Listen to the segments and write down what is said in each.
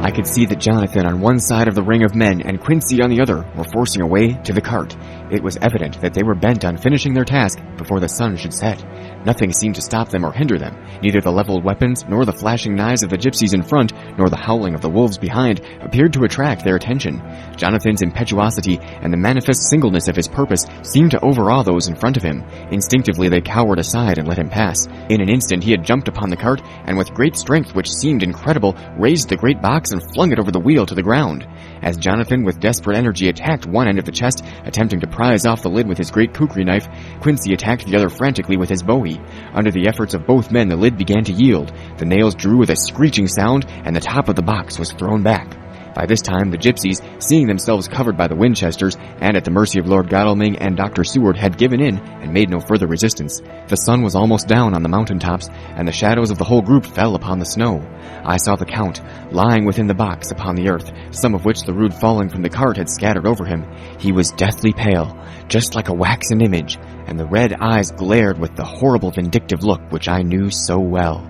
I could see that Jonathan on one side of the ring of men and Quincy on the other were forcing a way to the cart. It was evident that they were bent on finishing their task before the sun should set. Nothing seemed to stop them or hinder them. Neither the leveled weapons, nor the flashing knives of the gypsies in front, nor the howling of the wolves behind appeared to attract their attention. Jonathan's impetuosity and the manifest singleness of his purpose seemed to overawe those in front of him. Instinctively they cowered aside and let him pass. In an instant he had jumped upon the cart, and with great strength which seemed incredible, raised the great box and flung it over the wheel to the ground. As Jonathan with desperate energy attacked one end of the chest, attempting to prise off the lid with his great kukri knife, Quincy attacked the other frantically with his bowie. Under the efforts of both men, the lid began to yield. The nails drew with a screeching sound, and the top of the box was thrown back. By this time, the gypsies, seeing themselves covered by the Winchesters and at the mercy of Lord Godalming and Dr. Seward, had given in and made no further resistance. The sun was almost down on the mountain tops, and the shadows of the whole group fell upon the snow. I saw the Count lying within the box upon the earth, some of which the rude falling from the cart had scattered over him. He was deathly pale, just like a waxen image, and the red eyes glared with the horrible vindictive look which I knew so well.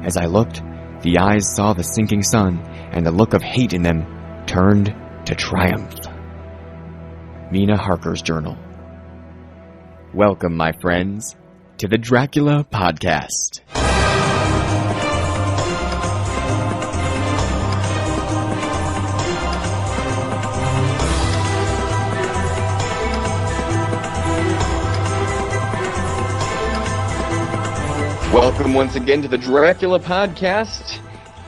As I looked, the eyes saw the sinking sun, and the look of hate in them turned to triumph. Mina Harker's Journal. Welcome, my friends, to the Dracula Podcast. Welcome once again to the Dracula Podcast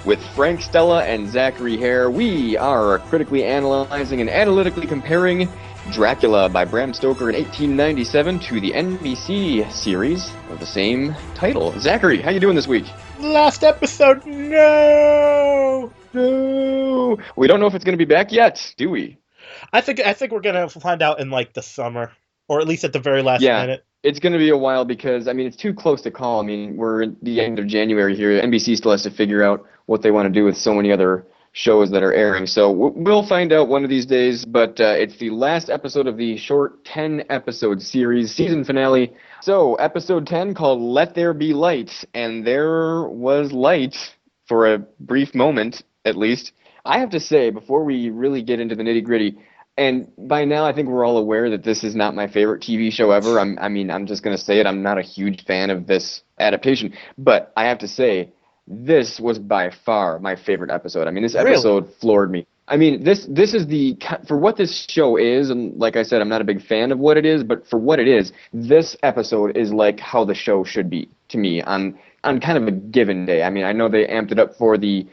with Frank Stella and Zachary Hare. We are critically analyzing and analytically comparing Dracula by Bram Stoker in 1897 to the NBC series of the same title. Zachary, how you doing this week? Last episode, no! We don't know if it's going to be back yet, do we? I think we're gonna find out in like the summer, or at least at the very last minute. It's going to be a while because, it's too close to call. We're at the end of January here. NBC still has to figure out what they want to do with so many other shows that are airing. So we'll find out one of these days, but it's the last episode of the short 10-episode series, season finale. So, episode 10 called Let There Be Light, and there was light for a brief moment, at least. I have to say, before we really get into the nitty-gritty, and by now, I think we're all aware that this is not my favorite TV show ever. I'm just going to say it. I'm not a huge fan of this adaptation. But I have to say, this was by far my favorite episode. This episode floored me. This is for what this show is, and like I said, I'm not a big fan of what it is, but for what it is, this episode is like how the show should be to me on kind of a given day. I know they amped it up for the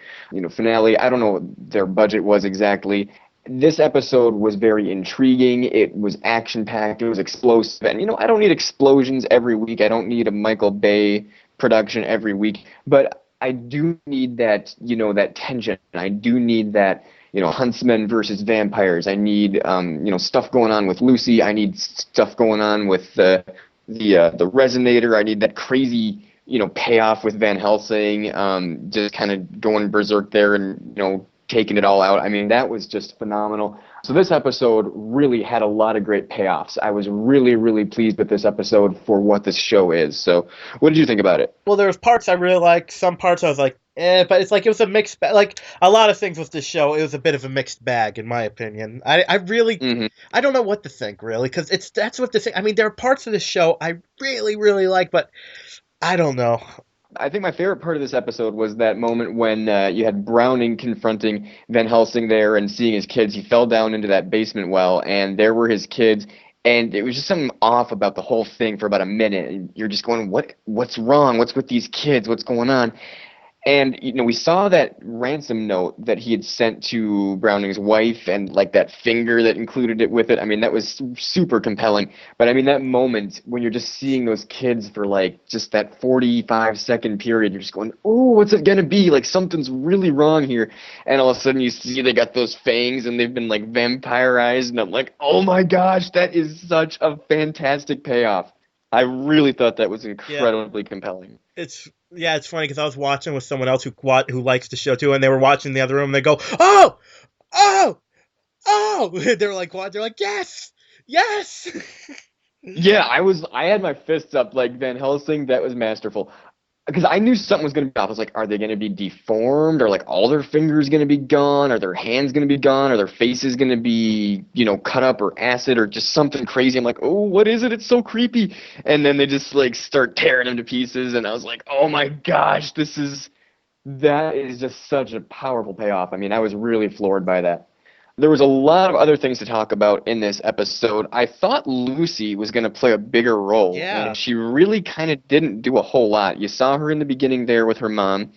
finale. I don't know what their budget was exactly. This episode was very intriguing. It was action-packed. It was explosive. And, I don't need explosions every week. I don't need a Michael Bay production every week. But I do need that, that tension. I do need that, huntsmen versus vampires. I need, stuff going on with Lucy. I need stuff going on with the Resonator. I need that crazy, payoff with Van Helsing, just kind of going berserk there and, taking it all out. That was just phenomenal. So this episode really had a lot of great payoffs. I was really, really pleased with this episode for what this show is. So what did you think about it? Well, there was parts I really liked. Some parts I was like, but it's like it was a mixed bag. Like a lot of things with this show, it was a bit of a mixed bag, in my opinion. I really, I don't know what to think, really, because that's what the thing. There are parts of this show I really, really like, but I don't know. I think my favorite part of this episode was that moment when you had Browning confronting Van Helsing there and seeing his kids. He fell down into that basement well, and there were his kids, and it was just something off about the whole thing for about a minute. And you're just going, what's wrong? What's with these kids? What's going on? And, we saw that ransom note that he had sent to Browning's wife and, like, that finger that included it with it. That was super compelling. But, that moment when you're just seeing those kids for, like, just that 45-second period, you're just going, oh, what's it going to be? Like, something's really wrong here. And all of a sudden you see they got those fangs and they've been, like, vampirized. And I'm like, oh, my gosh, that is such a fantastic payoff. I really thought that was incredibly compelling. It's funny because I was watching with someone else who likes the show too, and they were watching in the other room. And they go, oh, they're like, what? They're like, yes. Yeah, I had my fists up like Van Helsing. That was masterful. because I knew something was going to be off. I was like, are they going to be deformed? Or like all their fingers going to be gone? Are their hands going to be gone? Are their faces going to be, cut up or acid or just something crazy? I'm like, oh, what is it? It's so creepy. And then they just like start tearing them to pieces. And I was like, oh my gosh, that is just such a powerful payoff. I mean, I was really floored by that. There was a lot of other things to talk about in this episode. I thought Lucy was going to play a bigger role, Yeah. and she really kind of didn't do a whole lot. You saw her in the beginning there with her mom,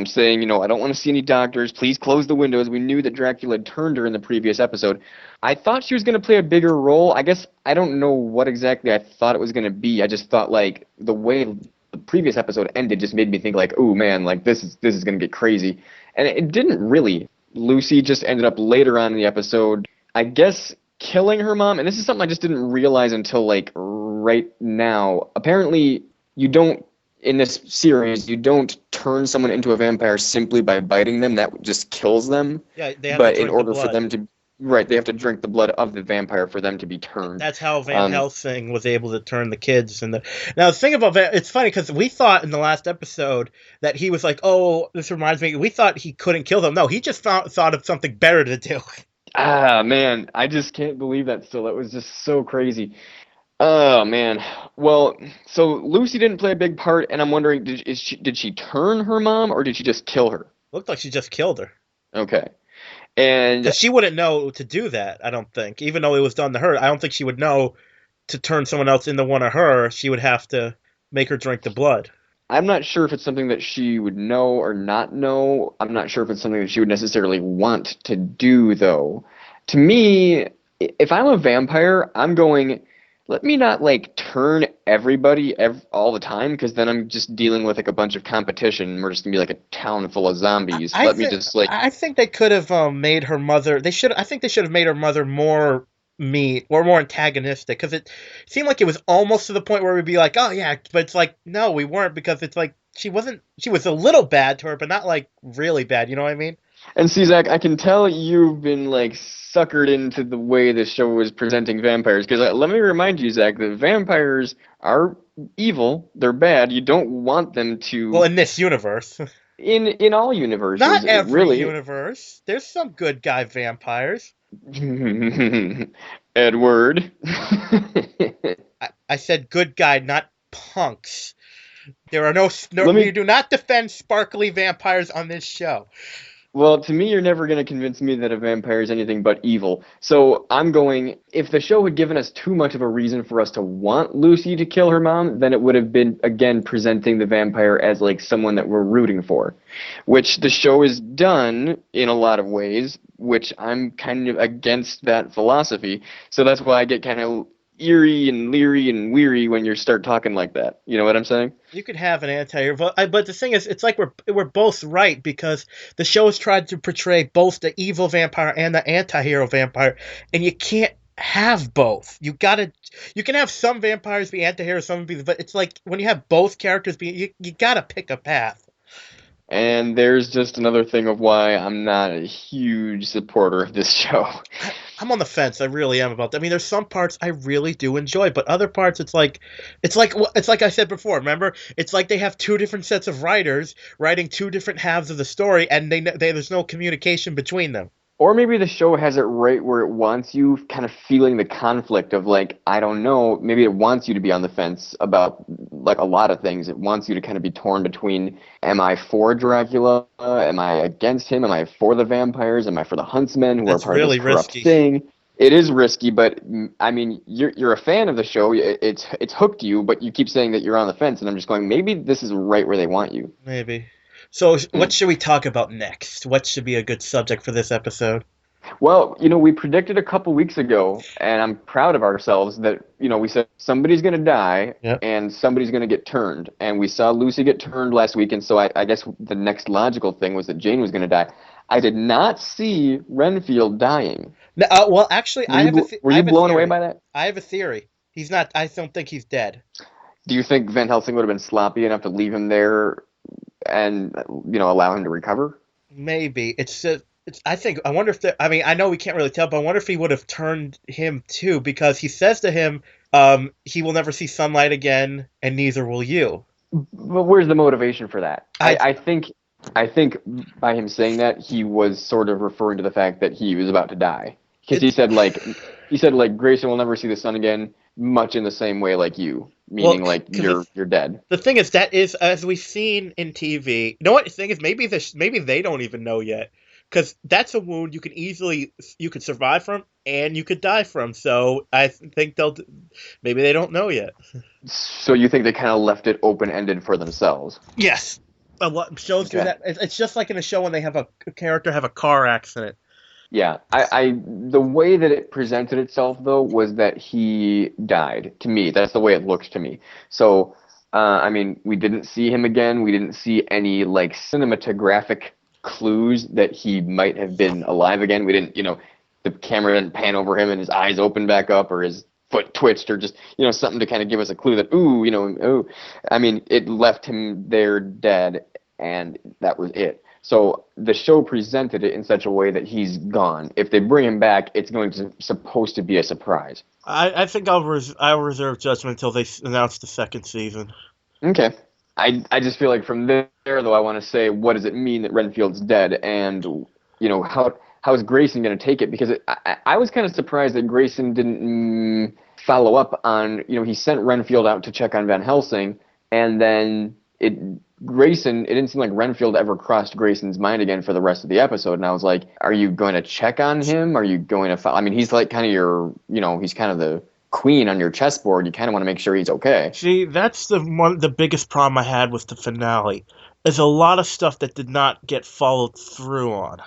saying, I don't want to see any doctors. Please close the windows. We knew that Dracula had turned her in the previous episode. I thought she was going to play a bigger role. I guess I don't know what exactly I thought it was going to be. I just thought, like, the way the previous episode ended just made me think, like, oh, man, like, this is going to get crazy. And it didn't really. Lucy just ended up later on in the episode, I guess, killing her mom. And this is something I just didn't realize until, like, right now. Apparently, in this series, you don't turn someone into a vampire simply by biting them. That just kills them. Yeah, they have to But in drink the order for blood. them to, right, they have to drink the blood of the vampire for them to be turned. That's how Van Helsing was able to turn the kids. Now the thing about it's funny because we thought in the last episode that he was like, "Oh, this reminds me." We thought he couldn't kill them. No, he just thought of something better to do. Ah, man, I just can't believe that still. That was just so crazy. Oh man. Well, so Lucy didn't play a big part, and I'm wondering, did she turn her mom or did she just kill her? Looked like she just killed her. Okay. And Because she wouldn't know to do that. I don't think, even though it was done to her, I don't think she would know to turn someone else into one of her. She would have to make her drink the blood. I'm not sure if it's something that she would know or not know. I'm not sure if it's something that she would necessarily want to do, though. To me, if I'm a vampire, I'm going, let me not like turn everybody all the time, because then I'm just dealing with like a bunch of competition. We're just gonna be like a town full of zombies. Let me just like, I think they could have made her mother. They should. I think they should have made her mother more mean or more antagonistic because it seemed like it was almost to the point where we'd be like, oh yeah, but it's like no, we weren't because it's like she wasn't. She was a little bad to her, but not like really bad. You know what I mean? and see, Zach, I can tell you've been like suckered into the way the show was presenting vampires. Because let me remind you, Zach, that vampires are evil. They're bad. You don't want them Well, to. in this universe, In all universes, not every really. universe. There's some good guy vampires. Edward. I said good guy, not punks. There are no. Let We me. do not defend sparkly vampires on this show. Well, to me, you're never going to convince me that a vampire is anything but evil. So I'm going, if the show had given us too much of a reason for us to want Lucy to kill her mom, then it would have been, again, presenting the vampire as like someone that we're rooting for, which the show is done in a lot of ways, which I'm kind of against that philosophy. So that's why I get kind of eerie and leery and weary when you start talking like that. You know what I'm saying? You could have an anti-hero, but the thing is, it's like we're both right because the show has tried to portray both the evil vampire and the anti-hero vampire, and you can't have both. You can have some vampires be anti-heroes, some be, but it's like when you have both characters be, you gotta pick a path. And there's just another thing of why I'm not a huge supporter of this show. I'm on the fence. I really am about that. I mean, there's some parts I really do enjoy, but other parts it's like I said before. Remember, it's like they have two different sets of writers writing two different halves of the story, and there's no communication between them. Or maybe the show has it right where it wants you kind of feeling the conflict of like, I don't know, maybe it wants you to be on the fence about like a lot of things. It wants you to kind of be torn between, am I for Dracula? Am I against him? Am I for the vampires? Am I for the huntsmen who are That's part of really this corrupt risky. thing? It is risky, but I mean, you're a fan of the show. It's hooked you, but you keep saying that you're on the fence, and I'm just going, maybe this is right where they want you. Maybe. So, what should we talk about next? What should be a good subject for this episode? Well, we predicted a couple weeks ago, and I'm proud of ourselves that, we said somebody's going to die Yep. and somebody's going to get turned. And we saw Lucy get turned last week, and so I guess the next logical thing was that Jane was going to die. I did not see Renfield dying. No, well, actually, Were I you have a blown away theory. by that? I have a theory. He's not. I don't think he's dead. Do you think Van Helsing would have been sloppy enough to leave him there and, allow him to recover? Maybe it's. I think. I wonder if. I mean, I know we can't really tell, but I wonder if he would have turned him too, because he says to him, "He will never see sunlight again, and neither will you." But where's the motivation for that? I I think by him saying that, he was sort of referring to the fact that he was about to die. Because it's he said like Grayson will never see the sun again, much in the same way like you, well, meaning like because you're dead. the thing is that is as we've seen in TV. You know what the thing is? Maybe they don't even know yet, because that's a wound you could survive from and you could die from. So I think maybe they don't know yet. So you think they kind of left it open ended for themselves? Yes, a lot shows do Okay. that. It's just like in a show when they have a character have a car accident. Yeah, the way that it presented itself though was that he died. To me, that's the way it looks to me. So, I mean, we didn't see him again. We didn't see any like cinematographic clues that he might have been alive again. We didn't, the camera didn't pan over him and his eyes opened back up or his foot twitched or just, something to kind of give us a clue that, ooh, ooh. I mean, it left him there dead and that was it. So the show presented it in such a way that he's gone. If they bring him back, it's going to supposed to be a surprise. I think I'll reserve judgment until they announce the second season. Okay. I just feel like from there though, I want to say, what does it mean that Renfield's dead, and how is Grayson going to take it? Because I was kind of surprised that Grayson didn't follow up on, he sent Renfield out to check on Van Helsing, and then it didn't seem like Renfield ever crossed Grayson's mind again for the rest of the episode. And I was like, are you going to check on him? Are you going to follow? I mean, he's like kind of he's kind of the queen on your chessboard. You kind of want to make sure he's okay. See, that's the biggest problem I had with the finale. There's a lot of stuff that did not get followed through on.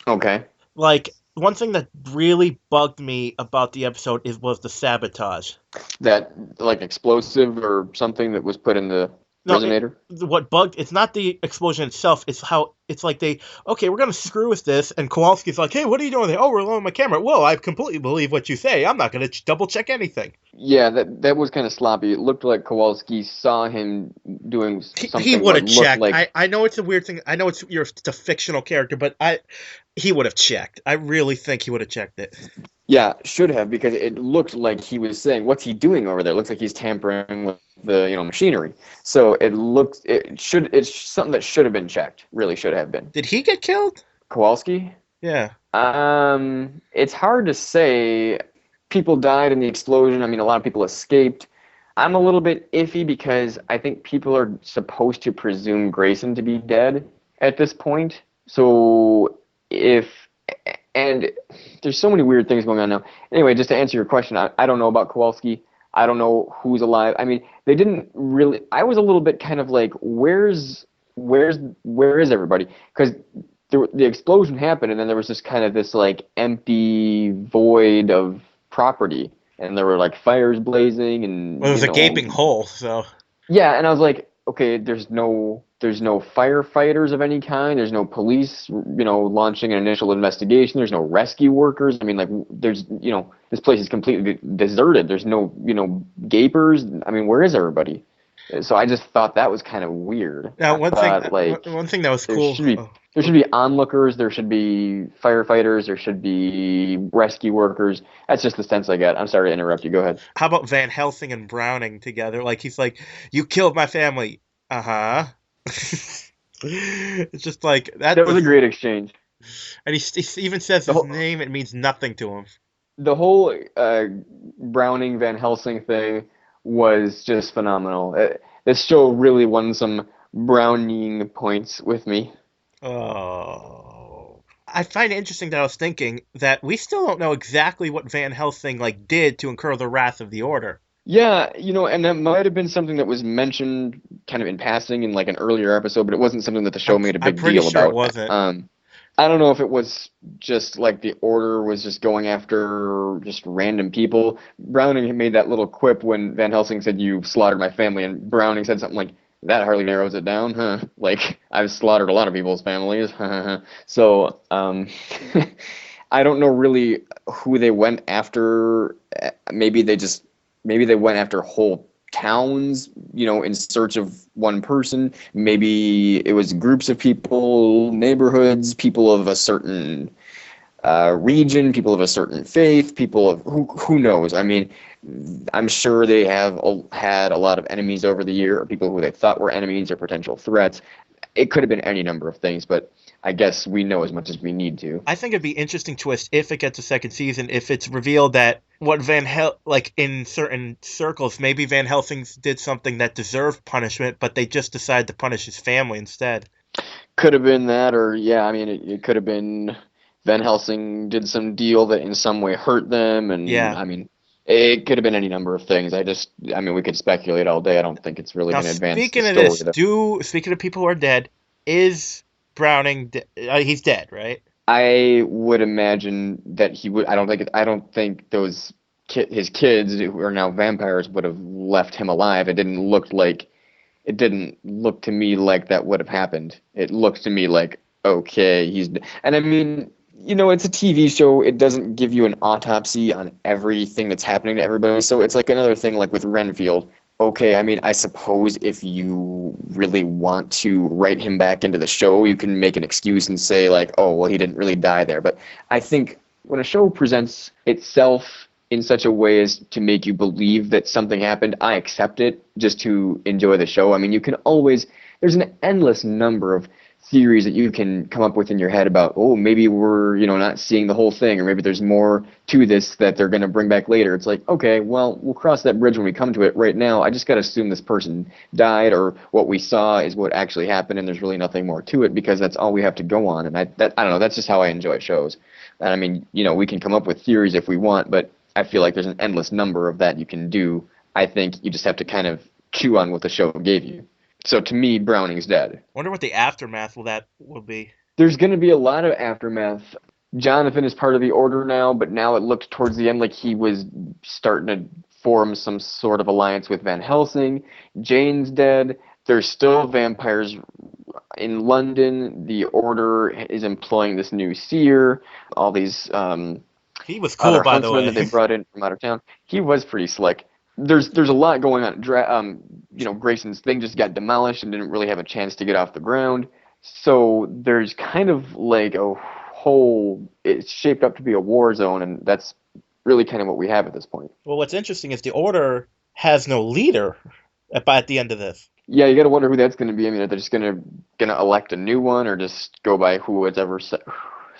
Okay. Like, one thing that really bugged me about the episode was the sabotage. That like explosive or something that was put in the resonator? What bugged, it's not the explosion itself, it's how, it's like okay, we're going to screw with this, and Kowalski's like, hey, what are you doing there? Oh, we're loading my camera. Whoa, I completely believe what you say. I'm not going to double check anything. Yeah, that was kind of sloppy. It looked like Kowalski saw him doing something. He would have checked. Like, I know it's a weird thing. I know it's a fictional character, but he would have checked. I really think he would have checked it. Yeah, should have, because it looked like he was saying, what's he doing over there? It looks like he's tampering with the, machinery. So it's something that should have been checked. Really should have been. Did he get killed? Kowalski? Yeah. It's hard to say. People died in the explosion. I mean, a lot of people escaped. I'm a little bit iffy because I think people are supposed to presume Grayson to be dead at this point. So and there's so many weird things going on now. Anyway, just to answer your question, I don't know about Kowalski. I don't know who's alive. I mean, they didn't really. I was a little bit kind of like, where is everybody? Because the explosion happened, and then there was just kind of this like empty void of property, and there were like fires blazing, and Well, it was a gaping hole. So yeah, and I was like, okay, there's no firefighters of any kind. There's no police, launching an initial investigation. There's no rescue workers. I mean, like, there's, this place is completely deserted. There's no, gapers. I mean, where is everybody? So I just thought that was kind of weird. now One thing that was cool. There should be onlookers. There should be firefighters. There should be rescue workers. That's just the sense I get. I'm sorry to interrupt you. Go ahead. How about Van Helsing and Browning together? Like, he's like, you killed my family. Uh-huh. It's just like that. That was a great exchange. And he even says his name. It means nothing to him. The whole Browning Van Helsing thing was just phenomenal. This show really won some Browning points with me. Oh, I find it interesting that I was thinking that we still don't know exactly what Van Helsing did to incur the wrath of the Order. Yeah, and that might have been something that was mentioned kind of in passing in like an earlier episode, but it wasn't something that the show made a big deal about. It wasn't. I don't know if it was just like the Order was just going after just random people. Browning made that little quip when Van Helsing said, "You slaughtered my family," and Browning said something like, "That hardly narrows it down, huh? Like, I've slaughtered a lot of people's families." So, I don't know really who they went after. Maybe they went after whole towns, in search of one person. Maybe it was groups of people, neighborhoods, people of a certain region, people of a certain faith, people of who knows. I mean, I'm sure they have had a lot of enemies over the year, or people who they thought were enemies or potential threats. It could have been any number of things, but I guess we know as much as we need to. I think it'd be interesting twist if it gets a second season, if it's revealed that what like in certain circles, maybe Van Helsing did something that deserved punishment, but they just decided to punish his family instead. Could have been that, or yeah, I mean, it could have been Van Helsing did some deal that in some way hurt them, and Yeah. I mean, it could have been any number of things. I mean, we could speculate all day. I don't think it's really Now, going to advance the speaking of story, this, though. speaking of people who are dead, is Browning? He's dead, right? I would imagine that he would. I don't think his kids who are now vampires would have left him alive. It didn't look to me like that would have happened. It looked to me like, okay, and I mean, it's a TV show. It doesn't give you an autopsy on everything that's happening to everybody. So it's like another thing like with Renfield. Okay, I mean, I suppose if you really want to write him back into the show, you can make an excuse and say like, oh, well, he didn't really die there. But I think when a show presents itself in such a way as to make you believe that something happened, I accept it just to enjoy the show. I mean, there's an endless number of theories that you can come up with in your head about, oh, maybe we're, not seeing the whole thing, or maybe there's more to this that they're going to bring back later. It's like, okay, well, we'll cross that bridge when we come to it. Right now, I just got to assume this person died, or what we saw is what actually happened, and there's really nothing more to it because that's all we have to go on. And I don't know, that's just how I enjoy shows. And I mean, we can come up with theories if we want, but I feel like there's an endless number of that you can do. I think you just have to kind of chew on what the show gave you. So to me, Browning's dead. Wonder what the aftermath will be. There's going to be a lot of aftermath. Jonathan is part of the Order now, but now it looked towards the end like he was starting to form some sort of alliance with Van Helsing. Jane's dead. There's still vampires in London. The Order is employing this new seer. All these He was cool, other by the huntsmen way. that they brought in from out of town. He was pretty slick. There's a lot going on. Grayson's thing just got demolished and didn't really have a chance to get off the ground. So there's kind of like it's shaped up to be a war zone, and that's really kind of what we have at this point. Well, what's interesting is the Order has no leader at the end of this. Yeah, you got to wonder who that's going to be. I mean, are they just gonna elect a new one, or just go by who is ever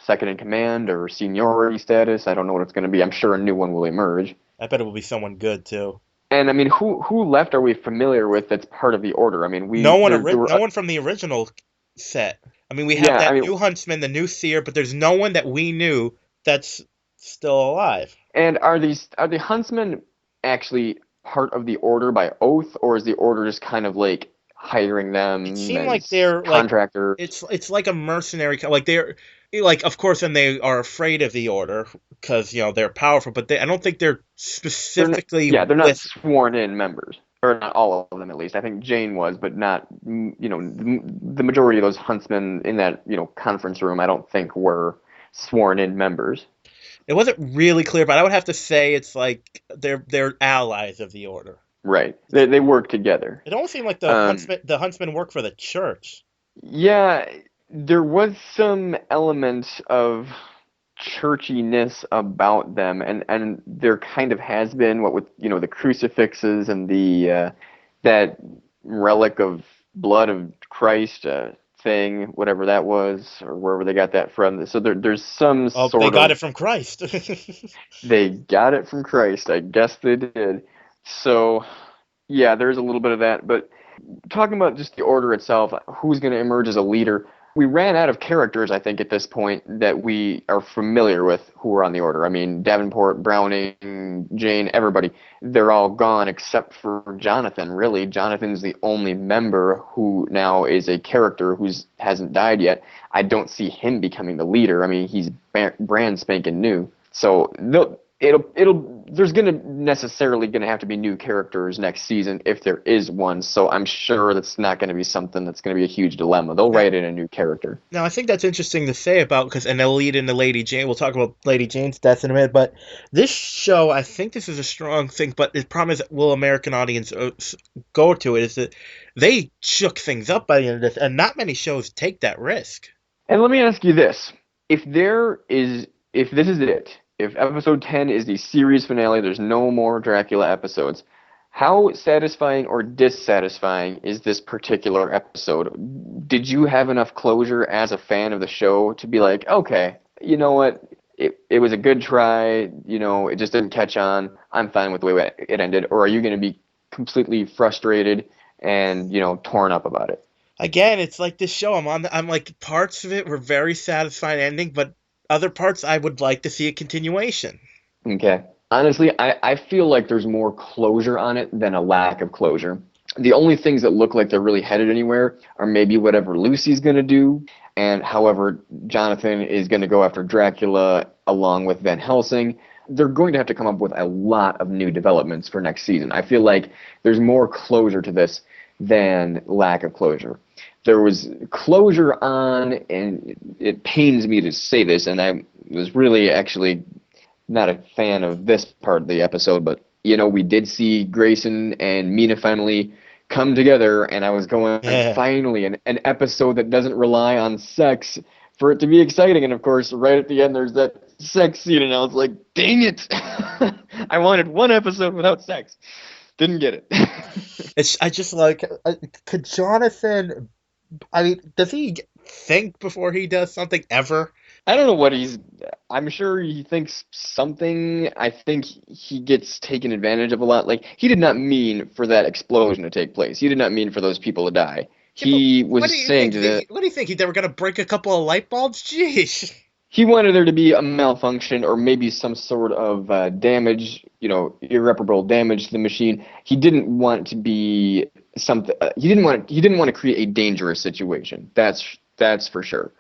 second in command or seniority status? I don't know what it's going to be. I'm sure a new one will emerge. I bet it will be someone good too. And I mean, who left are we familiar with that's part of the Order? I mean, no one from the original set. I mean, we have new huntsman, the new seer, but there's no one that we knew that's still alive. And are the huntsmen actually part of the Order by oath, or is the Order just kind of like hiring them? It seemed like they're contractor. It's like a mercenary, like they're like, of course, and they are afraid of the Order because they're powerful, but I don't think they're specifically. They're not sworn in members, or not all of them at least. I think Jane was, but not the majority of those huntsmen in that conference room. I don't think were sworn in members. It wasn't really clear, but I would have to say it's like they're allies of the Order. Right. They work together. It almost seemed like the huntsmen work for the church. Yeah, there was some element of churchiness about them, and there kind of has been, what with the crucifixes and the that relic of blood of Christ thing, whatever that was, or wherever they got that from. So there's some sort of... they got it from Christ. They got it from Christ. I guess they did. So, yeah, there's a little bit of that. But talking about just the Order itself, who's going to emerge as a leader, we ran out of characters, I think, at this point that we are familiar with who are on the Order. I mean, Davenport, Browning, Jane, everybody, they're all gone except for Jonathan, really. Jonathan's the only member who now is a character who hasn't died yet. I don't see him becoming the leader. I mean, he's brand spanking new. So there's necessarily gonna have to be new characters next season if there is one. So I'm sure that's not gonna be something that's gonna be a huge dilemma. They'll write in a new character. Now I think that's interesting to say about and they'll lead into Lady Jane. We'll talk about Lady Jane's death in a minute. But this show, I think this is a strong thing. But the problem is, will American audience go to it? Is that they shook things up by the end of this, and not many shows take that risk. And let me ask you this: if there is if this is it, if episode 10 is the series finale, there's no more Dracula episodes. How satisfying or dissatisfying is this particular episode? Did you have enough closure as a fan of the show to be like, okay, you know what? It was a good try, it just didn't catch on. I'm fine with the way it ended. Or are you going to be completely frustrated and, torn up about it? Again, it's like this show. I'm like, parts of it were very satisfying ending, but other parts I would like to see a continuation. Okay. Honestly, I feel like there's more closure on it than a lack of closure. The only things that look like they're really headed anywhere are maybe whatever Lucy's going to do, and however Jonathan is going to go after Dracula along with Van Helsing. They're going to have to come up with a lot of new developments for next season. I feel like there's more closure to this than lack of closure. There was closure on, and it pains me to say this, and I was really actually not a fan of this part of the episode, but we did see Grayson and Mina finally come together, and I was going, Yeah. finally, an episode that doesn't rely on sex for it to be exciting. And of course, right at the end, there's that sex scene, and I was like, dang it! I wanted one episode without sex. Didn't get it. I just like, could Jonathan? I mean, does he think before he does something ever? I don't know what I'm sure he thinks something. I think he gets taken advantage of a lot. Like, he did not mean for that explosion to take place. He did not mean for those people to die. Yeah, but He what was do you saying think? to the, What do you think? They were gonna break a couple of light bulbs? Jeez. he wanted there to be a malfunction or maybe some sort of damage, irreparable damage to the machine. He didn't want to be something. He didn't want to create a dangerous situation. That's for sure.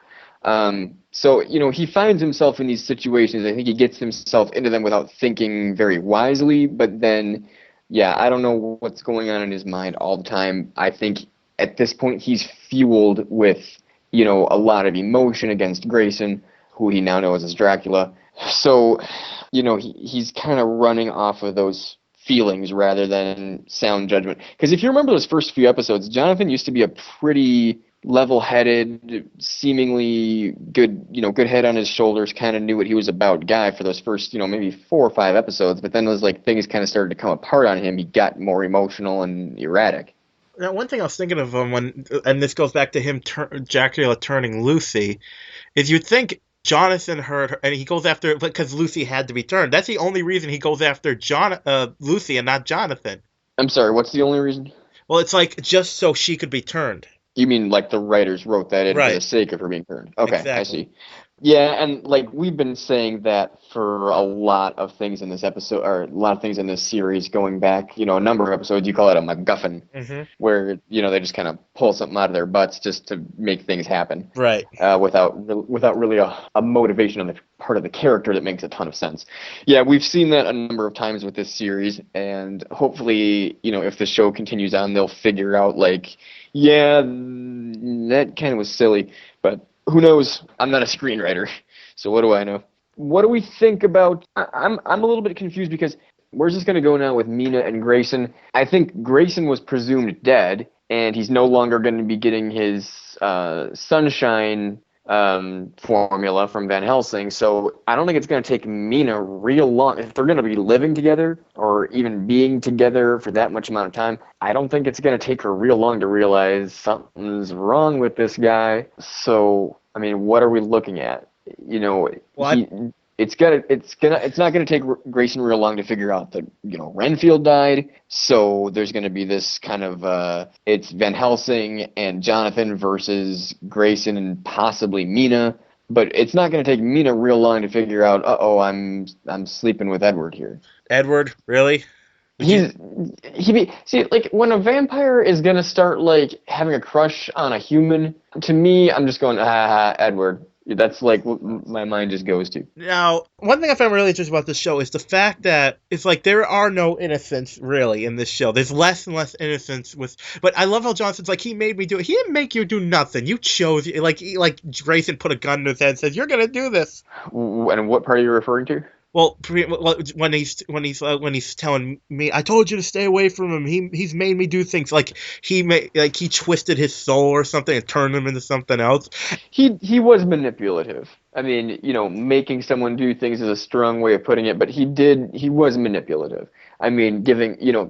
So, he finds himself in these situations. I think he gets himself into them without thinking very wisely. But then, yeah, I don't know what's going on in his mind all the time. I think at this point he's fueled with, a lot of emotion against Grayson, who he now knows as Dracula. So, he's kind of running off of those feelings rather than sound judgment. Because if you remember those first few episodes, Jonathan used to be a pretty level-headed, seemingly good, good head on his shoulders, kind of knew what he was about guy for those first, maybe 4 or 5 episodes. But then those things kind of started to come apart on him. He got more emotional and erratic. Now, one thing I was thinking of and this goes back to him, Dracula turning Lucy, is you'd think Jonathan heard her, and he goes after because Lucy had to be turned. That's the only reason he goes after Lucy and not Jonathan. I'm sorry, what's the only reason? Well, it's like just so she could be turned. You mean like the writers wrote that in for the Right. sake of her being turned? Okay, I Exactly. see. Yeah, and we've been saying that for a lot of things in this episode, or a lot of things in this series going back, a number of episodes. You call it a MacGuffin, Hmm. where they just kind of pull something out of their butts just to make things happen, Right. without really a motivation on the part of the character that makes a ton of sense. Yeah, we've seen that a number of times with this series, and hopefully, if the show continues on, they'll figure out yeah, that kind of was silly, but who knows? I'm not a screenwriter, so what do I know? What do we think about? I'm a little bit confused because where's this going to go now with Mina and Grayson? I think Grayson was presumed dead, and he's no longer going to be getting his sunshine formula from Van Helsing. So I don't think it's going to take Mina real long. If they're going to be living together or even being together for that much amount of time, I don't think it's going to take her real long to realize something's wrong with this guy. So, I mean, what are we looking at? Well, It's not gonna take Grayson real long to figure out that Renfield died. So there's gonna be this kind of it's Van Helsing and Jonathan versus Grayson and possibly Mina. But it's not gonna take Mina real long to figure out. I'm sleeping with Edward here. Edward, really? See, when a vampire is gonna start having a crush on a human. To me, I'm just going Edward. That's what my mind just goes to. Now, one thing I find really interesting about this show is the fact that it's there are no innocents really in this show. There's less and less innocence but I love how Johnson's he made me do it. He didn't make you do nothing. You chose like Grayson put a gun to his head and said, "You're gonna do this." And what part are you referring to? Well, when he's telling me, I told you to stay away from him. He's made me do things like he twisted his soul or something and turned him into something else. He was manipulative. I mean, making someone do things is a strong way of putting it, but he was manipulative. I mean,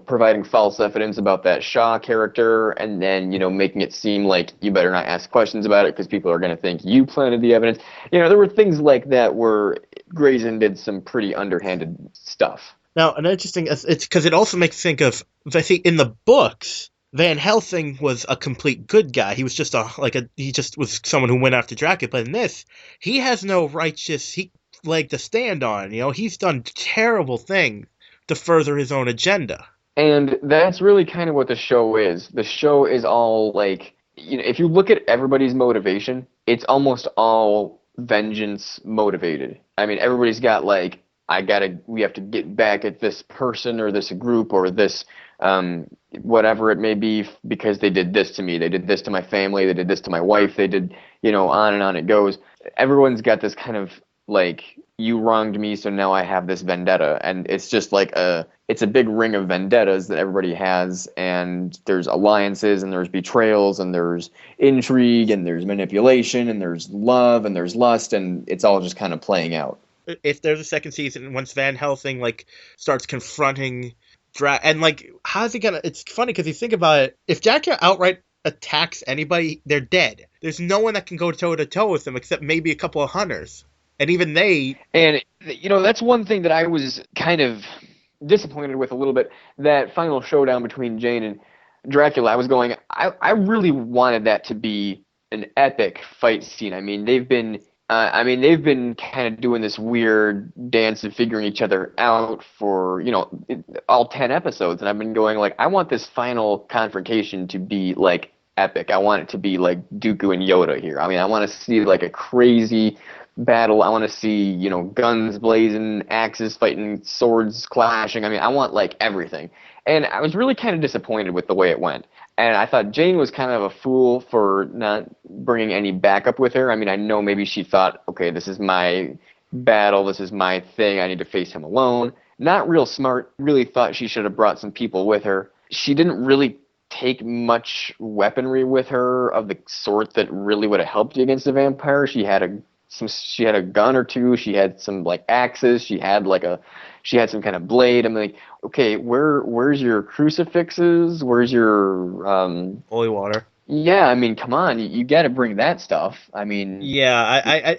providing false evidence about that Shaw character, and then, making it seem like you better not ask questions about it because people are going to think you planted the evidence. There were things like that where Grayson did some pretty underhanded stuff. Now, an interesting it's because it also makes think of I think in the books. Van Helsing was a complete good guy. He was just he just was someone who went after Dracula. But in this, he has no righteous leg to stand on. He's done terrible things to further his own agenda. And that's really kind of what the show is. The show is all like, if you look at everybody's motivation, it's almost all vengeance motivated. I mean, everybody's got like, we have to get back at this person or this group or this, whatever it may be, because they did this to me. They did this to my family. They did this to my wife. They did, on and on it goes. Everyone's got this kind of like, you wronged me, so now I have this vendetta. And it's just like it's a big ring of vendettas that everybody has, and there's alliances, and there's betrayals, and there's intrigue, and there's manipulation, and there's love, and there's lust, and it's all just kind of playing out. If there's a second season, once Van Helsing starts confronting and how's he gonna? It's funny because you think about it. If Dracula outright attacks anybody, they're dead. There's no one that can go toe to toe with them except maybe a couple of hunters, and even they. And that's one thing that I was kind of disappointed with a little bit. That final showdown between Jane and Dracula, I really wanted that to be an epic fight scene. I mean, they've been kind of doing this weird dance of figuring each other out for, all 10 episodes. And I've been going like, I want this final confrontation to be like epic. I want it to be like Dooku and Yoda here. I mean, I want to see like a crazy battle. I want to see, guns blazing, axes fighting, swords clashing. I mean, I want like everything. And I was really kind of disappointed with the way it went. And I thought Jane was kind of a fool for not bringing any backup with her. I mean, I know maybe she thought, okay, this is my battle, this is my thing, I need to face him alone. Not real smart, really thought she should have brought some people with her. She didn't really take much weaponry with her of the sort that really would have helped you against a vampire. She had a gun or two, she had some like axes, she had some kind of blade. I'm like, okay, where's your crucifixes? Where's your holy water? Yeah, I mean, come on, you got to bring that stuff. I mean, yeah,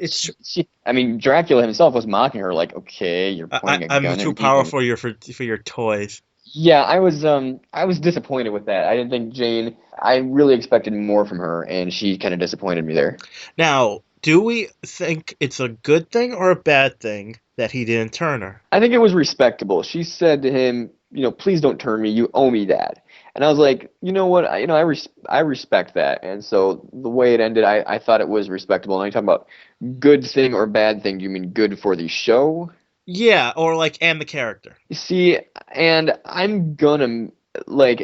I mean, Dracula himself was mocking her, like, okay, you're pointing a gun. I'm too powerful for your toys. Yeah, I was disappointed with that. I didn't think Jane. I really expected more from her, and she kind of disappointed me there. Now, do we think it's a good thing or a bad thing that he didn't turn her? I think it was respectable. She said to him, please don't turn me. You owe me that. And I was like, you know what? I respect that. And so the way it ended, I thought it was respectable. And I talk about good thing or bad thing. Do you mean good for the show? Yeah, or and the character. You see, and I'm gonna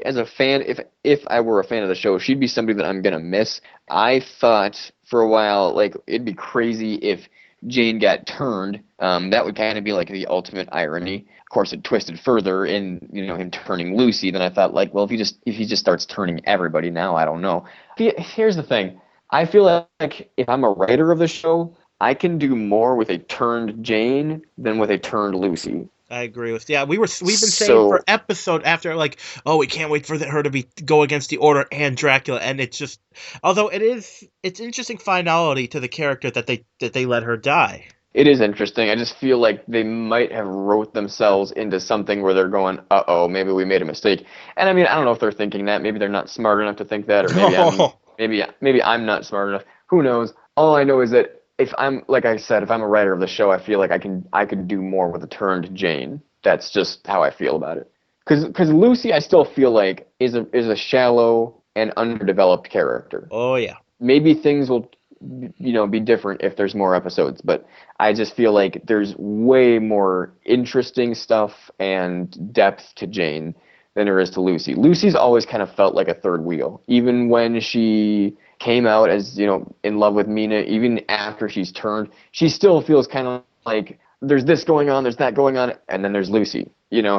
as a fan, if I were a fan of the show, she'd be somebody that I'm gonna miss. I thought for a while it'd be crazy if Jane got turned. That would kind of be like the ultimate irony. Of course, it twisted further in him turning Lucy. Then I thought well, if he just starts turning everybody now, I don't know. Here's the thing. I feel like if I'm a writer of the show, I can do more with a turned Jane than with a turned Lucy. I agree with we've been saying for episode after we can't wait for her to go against the Order and Dracula, and it's just although it's interesting finality to the character that they let her die. It is interesting. I just feel like they might have wrote themselves into something where they're going, maybe we made a mistake. And I mean, I don't know if they're thinking that. Maybe they're not smart enough to think that, or maybe I'm not smart enough. Who knows? All I know is that if I'm a writer of the show, I feel like I could do more with a turned Jane. That's just how I feel about it. Because Lucy, I still feel like is a shallow and underdeveloped character. Oh yeah. Maybe things will be different if there's more episodes, but I just feel like there's way more interesting stuff and depth to Jane than there is to Lucy. Lucy's always kind of felt like a third wheel, even when she came out as in love with Mina. Even after she's turned, she still feels kind of like there's this going on, there's that going on, and then there's Lucy.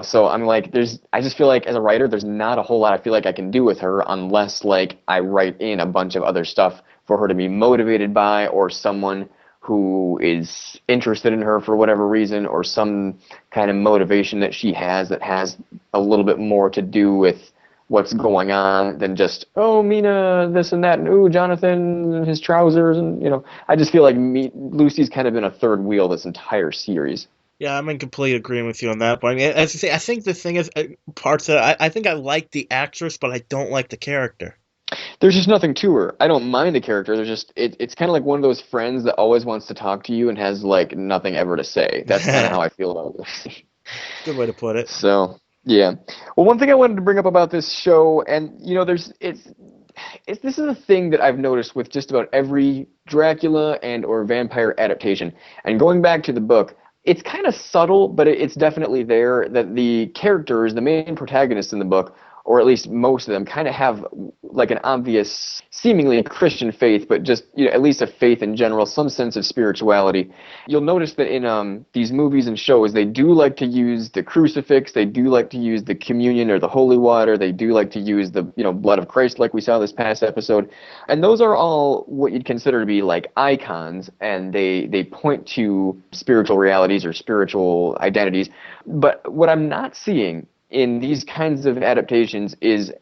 So I'm like, I just feel like as a writer, there's not a whole lot I feel like I can do with her unless like I write in a bunch of other stuff for her to be motivated by, or someone who is interested in her for whatever reason, or some kind of motivation that she has that has a little bit more to do with what's going on than just, oh, Mina, this and that, and ooh, Jonathan, his trousers, and I just feel like Lucy's kind of been a third wheel this entire series. Yeah, I'm in complete agreement with you on that. But I mean, as I say, I think the thing is, parts of I think I like the actress, but I don't like the character. There's just nothing to her. I don't mind the character. There's just it's kind of like one of those friends that always wants to talk to you and has like nothing ever to say. That's kind of how I feel about this. Good way to put it. So yeah. Well, one thing I wanted to bring up about this show, and there's this is a thing that I've noticed with just about every Dracula and or vampire adaptation. And going back to the book, it's kind of subtle, but it's definitely there that the characters, the main protagonists in the book, or at least most of them, kind of have like an obvious, seemingly Christian faith, but just at least a faith in general, some sense of spirituality. You'll notice that in these movies and shows, they do like to use the crucifix, they do like to use the communion or the holy water, they do like to use the blood of Christ, like we saw this past episode, and those are all what you'd consider to be like icons, and they point to spiritual realities or spiritual identities. But what I'm not seeing in these kinds of adaptations is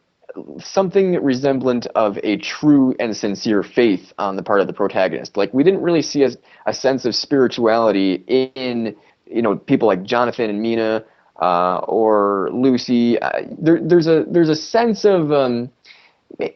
something resemblant of a true and sincere faith on the part of the protagonist. Like, we didn't really see a sense of spirituality in people like Jonathan and Mina or Lucy. There's a sense of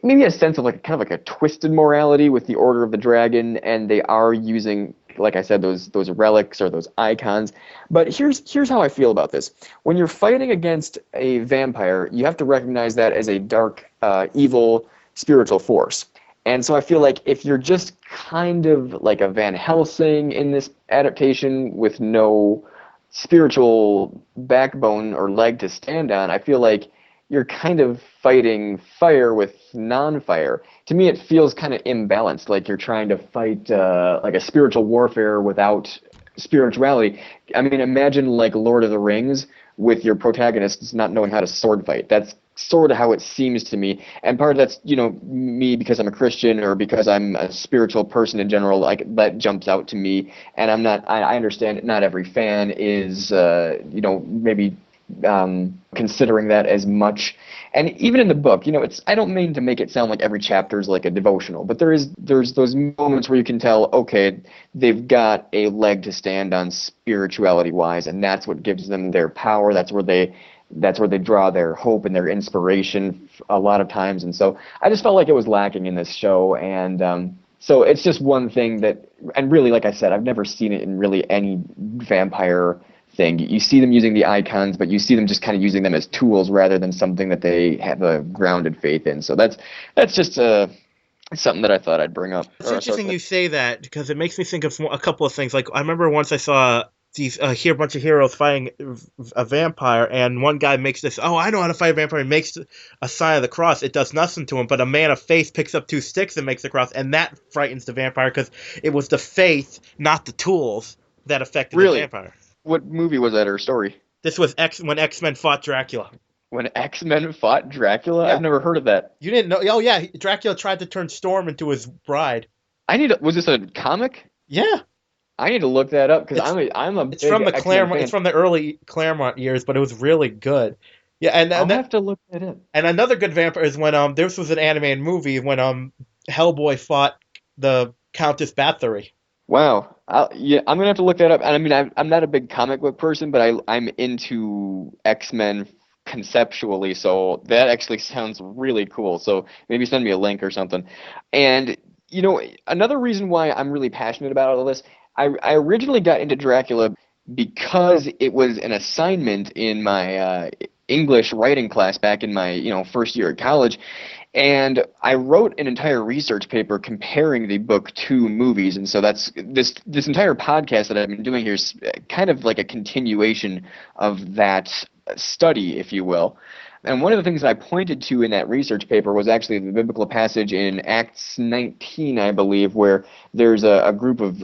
maybe a sense of like kind of like a twisted morality with the Order of the Dragon, and they are using, like I said, those relics or those icons. But here's how I feel about this. When you're fighting against a vampire, you have to recognize that as a dark, evil, spiritual force. And so I feel like if you're just kind of like a Van Helsing in this adaptation with no spiritual backbone or leg to stand on, I feel like you're kind of fighting fire with non-fire. To me, it feels kind of imbalanced, like you're trying to fight like a spiritual warfare without spirituality. I mean, imagine like Lord of the Rings with your protagonists not knowing how to sword fight. That's sort of how it seems to me. And part of that's, me because I'm a Christian or because I'm a spiritual person in general, like that jumps out to me. And I understand not every fan is, maybe considering that as much. And even in the book, I don't mean to make it sound like every chapter is like a devotional, but there's those moments where you can tell, okay, they've got a leg to stand on spirituality wise, and that's what gives them their power. That's where they draw their hope and their inspiration a lot of times. And so I just felt like it was lacking in this show. And so it's just one thing that, and really, like I said, I've never seen it in really any vampire thing. You see them using the icons, but you see them just kind of using them as tools rather than something that they have a grounded faith in. So that's just something that I thought I'd bring up. It's interesting you say that, because it makes me think of a couple of things. Like, I remember once I saw a bunch of heroes fighting a vampire, and one guy makes this, oh, I know how to fight a vampire. He makes a sign of the cross. It does nothing to him, but a man of faith picks up 2 sticks and makes the cross, and that frightens the vampire because it was the faith, not the tools, that affected the vampire. What movie was that, or story? This was when X-Men fought Dracula. When X-Men fought Dracula? Yeah. I've never heard of that. You didn't know? Oh, yeah. Dracula tried to turn Storm into his bride. Was this a comic? Yeah. I need to look that up, because I'm a It's from the Claremont. Fan. It's from the early Claremont years, but it was really good. Yeah, and I'll have to look that up. And another good vampire is when this was an animated movie when Hellboy fought the Countess Bathory. Wow. I'm gonna have to look that up. And I mean, I'm not a big comic book person, but I'm into X-Men conceptually, so that actually sounds really cool. So maybe send me a link or something. And another reason why I'm really passionate about all this, I originally got into Dracula because it was an assignment in my English writing class back in my first year at college. And I wrote an entire research paper comparing the book to movies, and so that's this entire podcast that I've been doing here is kind of like a continuation of that study, if you will. And one of the things that I pointed to in that research paper was actually the biblical passage in Acts 19, I believe, where there's a group of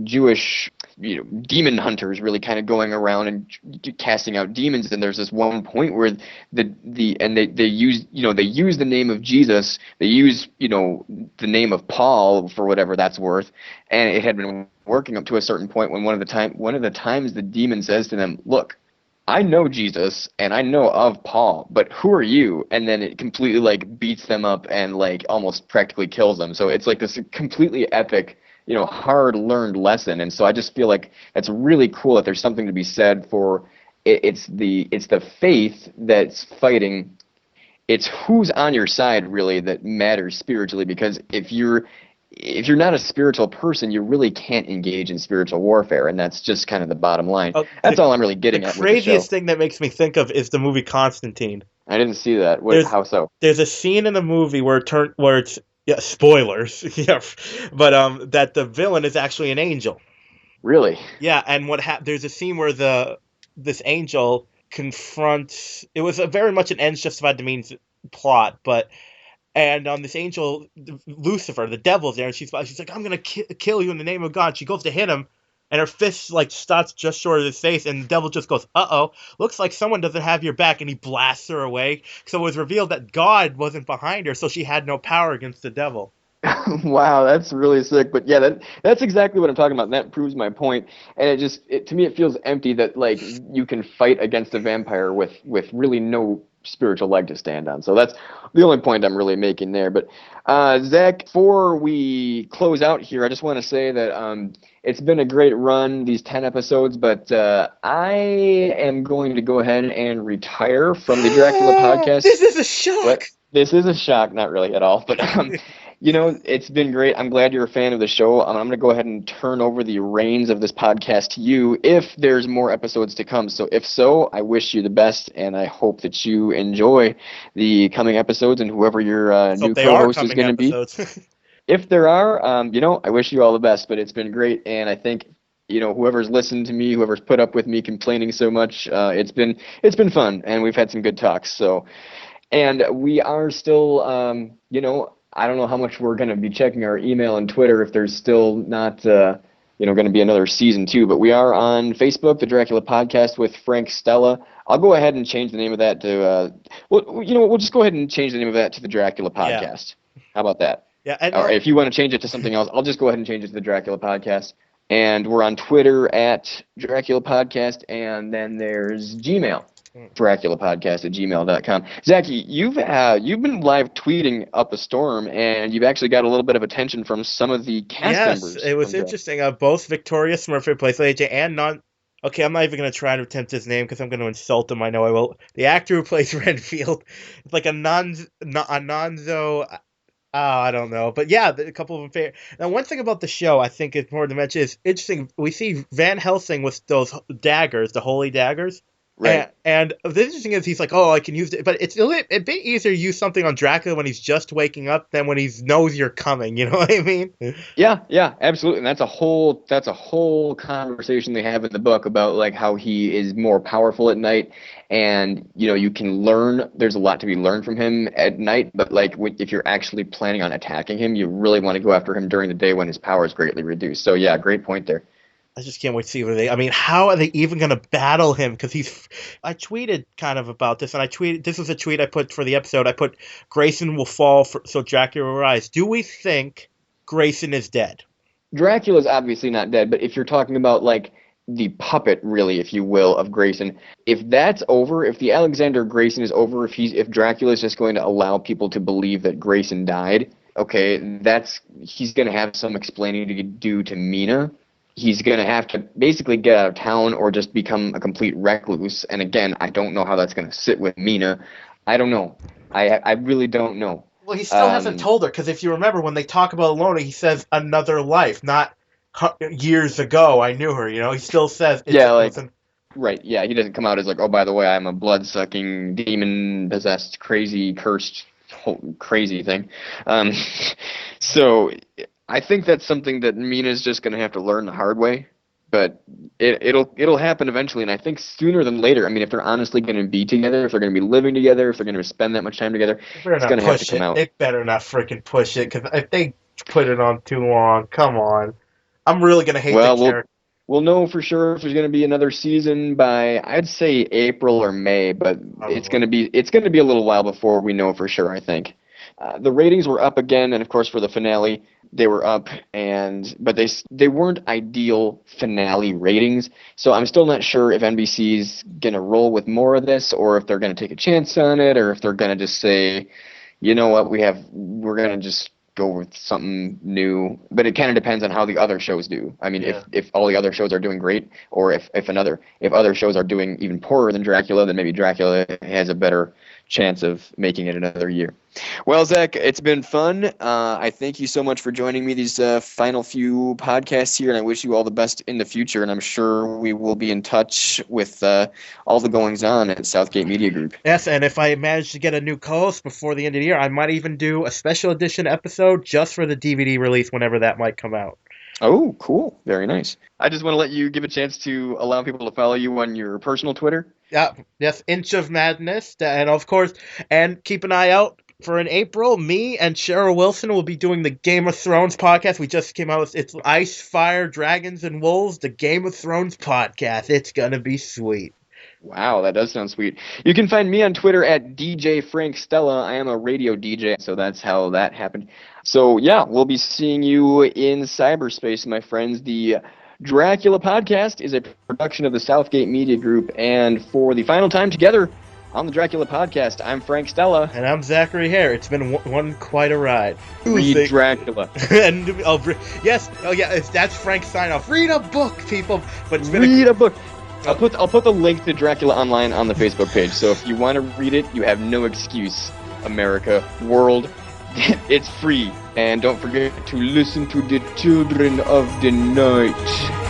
Jewish demon hunters really kind of going around and casting out demons. And there's this one point where they use the name of Jesus, they use the name of Paul for whatever that's worth, and it had been working up to a certain point when one of the times the demon says to them, "Look, I know Jesus and I know of Paul, but who are you?" And then it completely like beats them up and like almost practically kills them. So it's like this completely epic, hard learned lesson. And so I just feel like that's really cool that there's something to be said for it's the faith that's fighting. It's who's on your side really that matters spiritually, because if you're not a spiritual person, you really can't engage in spiritual warfare, and that's just kind of the bottom line. That's all I'm really getting at with the show. The craziest thing that makes me think of is the movie Constantine. I didn't see that. How so? There's a scene in the movie where it's spoilers, yeah, but that the villain is actually an angel. Really? Yeah, and there's a scene where this angel confronts. It was very much an ends justified the means plot, but. And this angel, Lucifer, the devil's there, and she's like, "I'm gonna kill you in the name of God." She goes to hit him, and her fist like stops just short of his face, and the devil just goes, "Uh-oh, looks like someone doesn't have your back," and he blasts her away. So it was revealed that God wasn't behind her, so she had no power against the devil. Wow, that's really sick. But yeah, that's exactly what I'm talking about, and that proves my point. And to me, it feels empty that like you can fight against a vampire with really no spiritual leg to stand on. So that's the only point I'm really making there. But Zach, before we close out here, I just want to say that it's been a great run, these 10 episodes, but I am going to go ahead and retire from the Dracula podcast. This is a shock. This is a shock, not really at all, but it's been great. I'm glad you're a fan of the show. I'm going to go ahead and turn over the reins of this podcast to you if there's more episodes to come. So if so, I wish you the best, and I hope that you enjoy the coming episodes and whoever your new co-host is going to be. If there are, I wish you all the best, but it's been great, and I think whoever's listened to me, whoever's put up with me complaining so much, it's been fun, and we've had some good talks. So, and we are still, I don't know how much we're going to be checking our email and Twitter if there's still not, going to be another season 2. But we are on Facebook, the Dracula Podcast with Frank Stella. I'll go ahead and change the name of that to, we'll just go ahead and change the name of that to the Dracula Podcast. Yeah. How about that? Yeah. Or if you want to change it to something else, I'll just go ahead and change it to the Dracula Podcast. And we're on Twitter at Dracula Podcast, and then there's Gmail. DraculaPodcast@gmail.com. Zach, you've been live tweeting up a storm, and you've actually got a little bit of attention from some of the cast members. Yes, it was interesting. Both Victoria Smurfit, who plays AJ, and okay, I'm not even going to try to attempt his name because I'm going to insult him. I know I will. The actor who plays Renfield, it's like Anonzo. I don't know. But yeah, a couple of them. Now, one thing about the show I think is more to mention is interesting. We see Van Helsing with those daggers, the holy daggers. Right. And the interesting is he's like, oh, I can use it. But it's a bit easier to use something on Dracula when he's just waking up than when he knows you're coming. You know what I mean? Yeah, absolutely. And that's a whole conversation they have in the book about like how he is more powerful at night. And, you can learn, there's a lot to be learned from him at night. But like if you're actually planning on attacking him, you really want to go after him during the day when his power is greatly reduced. So yeah, great point there. I just can't wait to see how are they even going to battle him? Because I tweeted kind of about this, and this was a tweet I put for the episode. I put, Grayson will fall so Dracula will rise. Do we think Grayson is dead? Dracula's obviously not dead, but if you're talking about like the puppet, really, if you will, of Grayson, if that's over, if the Alexander Grayson is over, if Dracula is just going to allow people to believe that Grayson died, okay, he's going to have some explaining to do to Mina. He's going to have to basically get out of town or just become a complete recluse. And again, I don't know how that's going to sit with Mina. I don't know. I really don't know. Well, he still hasn't told her, because if you remember, when they talk about Alona, he says another life, not years ago I knew her, He still says... Right, yeah, he doesn't come out as like, oh, by the way, I'm a blood-sucking, demon-possessed, crazy, cursed, crazy thing. So... I think that's something that Mina's just going to have to learn the hard way, but it'll happen eventually, and I think sooner than later. I mean, if they're honestly going to be together, if they're going to be living together, if they're going to spend that much time together, it's going to have to come out. They better not freaking push it, because if they put it on too long, come on. I'm really going to hate the character. we'll know for sure if there's going to be another season by, I'd say, April or May, but it's going to be a little while before we know for sure, I think. The ratings were up again, and of course for the finale, they were up, but they weren't ideal finale ratings. So I'm still not sure if NBC's gonna roll with more of this, or if they're gonna take a chance on it, or if they're gonna just say, you know what, we're gonna just go with something new. But it kind of depends on how the other shows do. I mean, if all the other shows are doing great, or if other shows are doing even poorer than Dracula, then maybe Dracula has a better chance of making it another year. Well, Zach, it's been fun. I thank you so much for joining me these final few podcasts here, and I wish you all the best in the future, and I'm sure we will be in touch with all the goings-on at Southgate Media Group. Yes, and if I manage to get a new co-host before the end of the year, I might even do a special edition episode just for the DVD release whenever that might come out. Oh, cool. Very nice. I just want to let you give a chance to allow people to follow you on your personal Twitter. Yeah, yes, Inch of Madness, and of course, and keep an eye out for in April, me and Cheryl Wilson will be doing the Game of Thrones podcast. We just came out with it's Ice, Fire, Dragons, and Wolves, the Game of Thrones podcast. It's gonna be sweet. Wow, that does sound sweet. You can find me on Twitter at DJ Frank Stella. I am a radio DJ, so that's how that happened. So yeah, we'll be seeing you in cyberspace, my friends. The Dracula podcast is a production of the Southgate Media Group, and for the final time together on the Dracula podcast, I'm Frank Stella. And I'm Zachary Hare. It's been one quite a ride. Read Dracula. And that's Frank's sign-off. Read a book, people. But it's been read a book. I'll put the link to Dracula Online on the Facebook page, so if you want to read it, you have no excuse, America, world. It's free. And don't forget to listen to the Children of the Night.